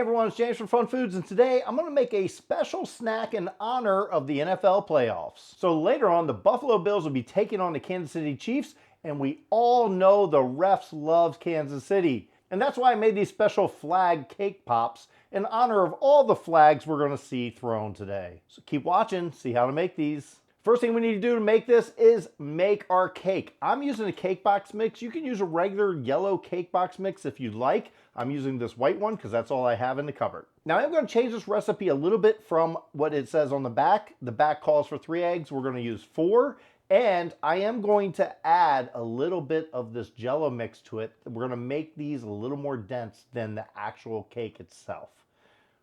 everyone, it's James from FunFoods, and today I'm going to make a special snack in honor of the NFL playoffs. So later on, the Buffalo Bills will be taking on the Kansas City Chiefs, and we all know the refs love Kansas City. And that's why I made these special flag cake pops in honor of all the flags we're going to see thrown today. So keep watching, see how to make these. First thing we need to do to make this is make our cake. I'm using a cake box mix. You can use a regular yellow cake box mix if you'd like. I'm using this white one because that's all I have in the cupboard. Now I'm going to change this recipe a little bit from what it says on the back. The back calls for 3 eggs. We're going to use 4. And I am going to add a little bit of this Jello mix to it. We're going to make these a little more dense than the actual cake itself.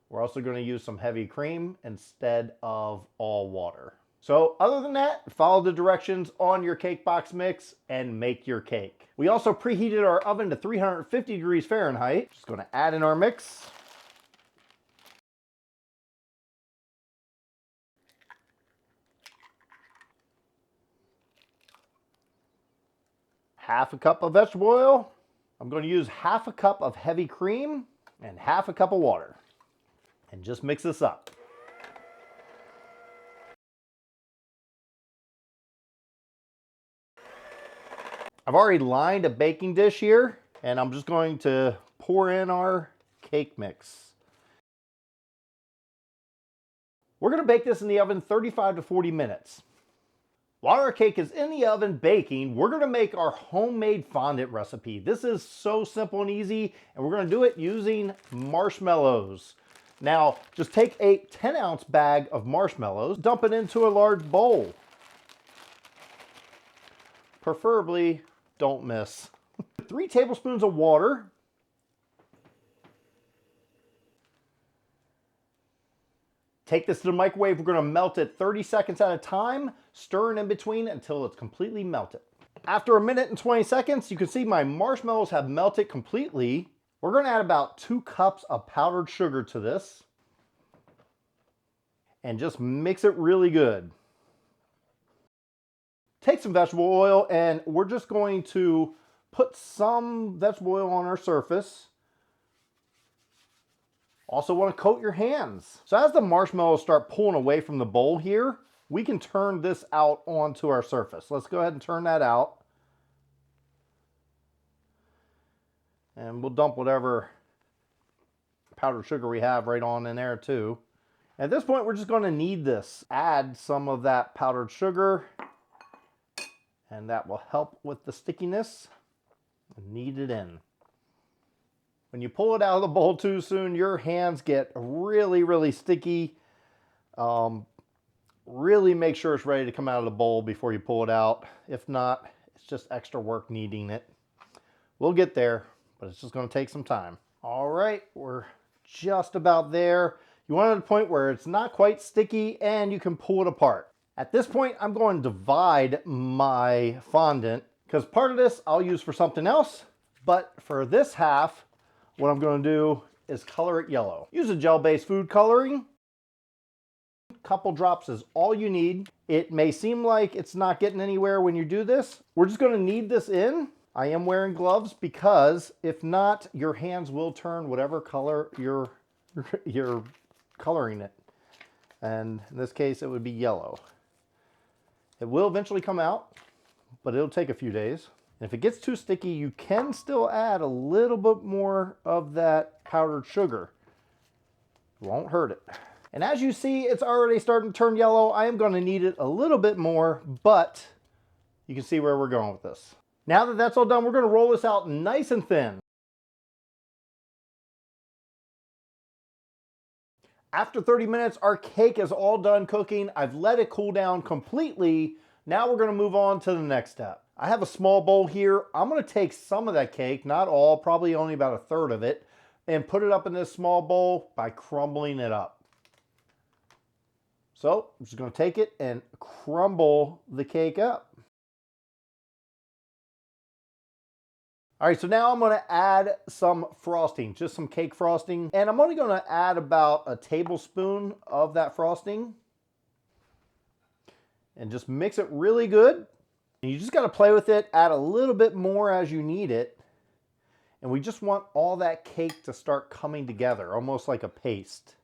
We're also going to use some heavy cream instead of all water. So other than that, follow the directions on your cake box mix and make your cake. We also preheated our oven to 350 degrees Fahrenheit. Just going to add in our mix. Half a cup of vegetable oil. I'm going to use half a cup of heavy cream and half a cup of water. And just mix this up. I've already lined a baking dish here, and I'm just going to pour in our cake mix. We're going to bake this in the oven 35 to 40 minutes. While our cake is in the oven baking, we're going to make our homemade fondant recipe. This is so simple and easy, and we're going to do it using marshmallows. Now, just take a 10-ounce bag of marshmallows, dump it into a large bowl. Preferably, don't miss. 3 tablespoons of water. Take this to the microwave. We're going to melt it 30 seconds at a time, stirring in between until it's completely melted. After a minute and 20 seconds, you can see my marshmallows have melted completely. We're going to add about 2 cups of powdered sugar to this and just mix it really good. Take some vegetable oil, and we're just going to put some vegetable oil on our surface. Also want to coat your hands. So as the marshmallows start pulling away from the bowl here, we can turn this out onto our surface. Let's go ahead and turn that out. And we'll dump whatever powdered sugar we have right on in there too. At this point, we're just going to knead this. Add some of that powdered sugar, and that will help with the stickiness. Knead it in. When you pull it out of the bowl too soon, your hands get really, really sticky. Really make sure it's ready to come out of the bowl before you pull it out. If not, it's just extra work kneading it. We'll get there, but it's just going to take some time. All right, we're just about there. You want it to the point where it's not quite sticky and you can pull it apart. At this point, I'm going to divide my fondant because part of this I'll use for something else, but for this half, what I'm going to do is color it yellow. Use a gel-based food coloring. A couple drops is all you need. It may seem like it's not getting anywhere when you do this. We're just going to knead this in. I am wearing gloves because if not, your hands will turn whatever color you're coloring it. And in this case, it would be yellow. It will eventually come out, but it'll take a few days. And if it gets too sticky, you can still add a little bit more of that powdered sugar. It won't hurt it. And as you see, it's already starting to turn yellow. I am going to knead it a little bit more, but you can see where we're going with this. Now that that's all done, we're going to roll this out nice and thin. After 30 minutes, our cake is all done cooking. I've let it cool down completely. Now we're going to move on to the next step. I have a small bowl here. I'm going to take some of that cake, not all, probably only about 1/3 of it, and put it up in this small bowl by crumbling it up. So I'm just going to take it and crumble the cake up. All right, so now I'm going to add some frosting, just some cake frosting. And I'm only going to add about a tablespoon of that frosting. And just mix it really good. You just got to play with it, add a little bit more as you need it. And we just want all that cake to start coming together, almost like a paste.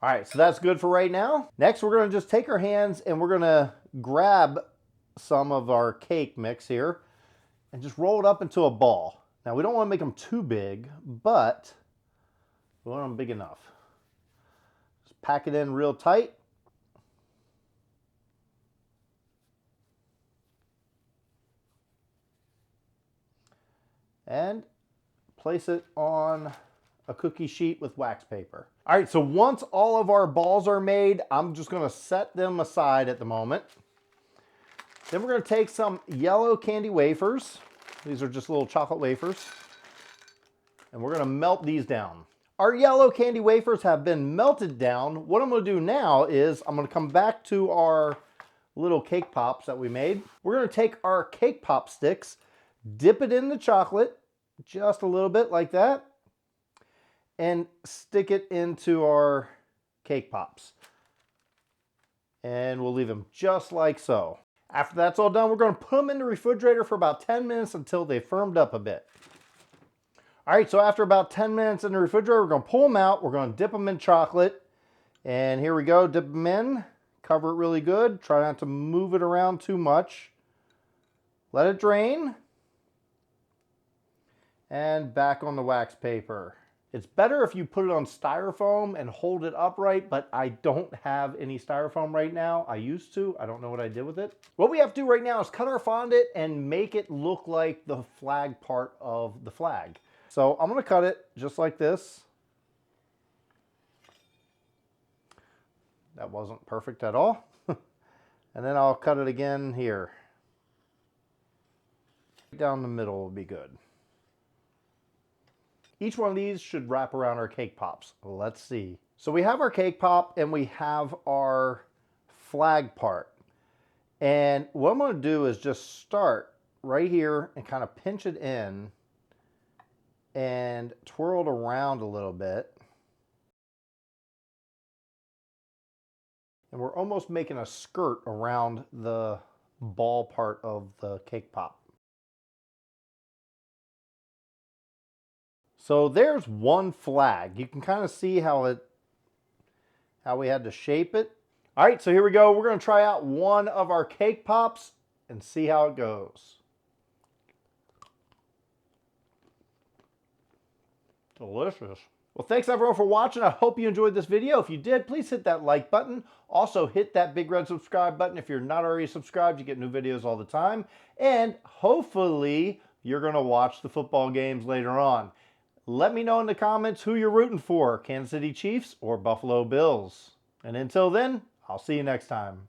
All right, so that's good for right now. Next, we're gonna just take our hands and we're gonna grab some of our cake mix here and just roll it up into a ball. Now, we don't wanna make them too big, but we want them big enough. Just pack it in real tight. And place it on a cookie sheet with wax paper. All right, so once all of our balls are made, I'm just gonna set them aside at the moment. Then we're gonna take some yellow candy wafers. These are just little chocolate wafers. And we're gonna melt these down. Our yellow candy wafers have been melted down. What I'm gonna do now is I'm gonna come back to our little cake pops that we made. We're gonna take our cake pop sticks, dip it in the chocolate, just a little bit like that, and stick it into our cake pops. And we'll leave them just like so. After that's all done, we're gonna put them in the refrigerator for about 10 minutes until they firmed up a bit. All right, so after about 10 minutes in the refrigerator, we're gonna pull them out, we're gonna dip them in chocolate, and here we go, dip them in, cover it really good, try not to move it around too much. Let it drain, and back on the wax paper. It's better if you put it on styrofoam and hold it upright, but I don't have any styrofoam right now. I used to, I don't know what I did with it. What we have to do right now is cut our fondant and make it look like the flag part of the flag. So I'm gonna cut it just like this. That wasn't perfect at all. And then I'll cut it again here. Down the middle will be good. Each one of these should wrap around our cake pops. Let's see. So we have our cake pop and we have our flag part. And what I'm gonna do is just start right here and kind of pinch it in and twirl it around a little bit. And we're almost making a skirt around the ball part of the cake pop. So there's one flag. You can kind of see how we had to shape it. All right, so here we go. We're gonna try out one of our cake pops and see how it goes. Delicious. Well, thanks everyone for watching. I hope you enjoyed this video. If you did, please hit that like button. Also hit that big red subscribe button. If you're not already subscribed, you get new videos all the time. And hopefully you're gonna watch the football games later on. Let me know in the comments who you're rooting for, Kansas City Chiefs or Buffalo Bills. And until then, I'll see you next time.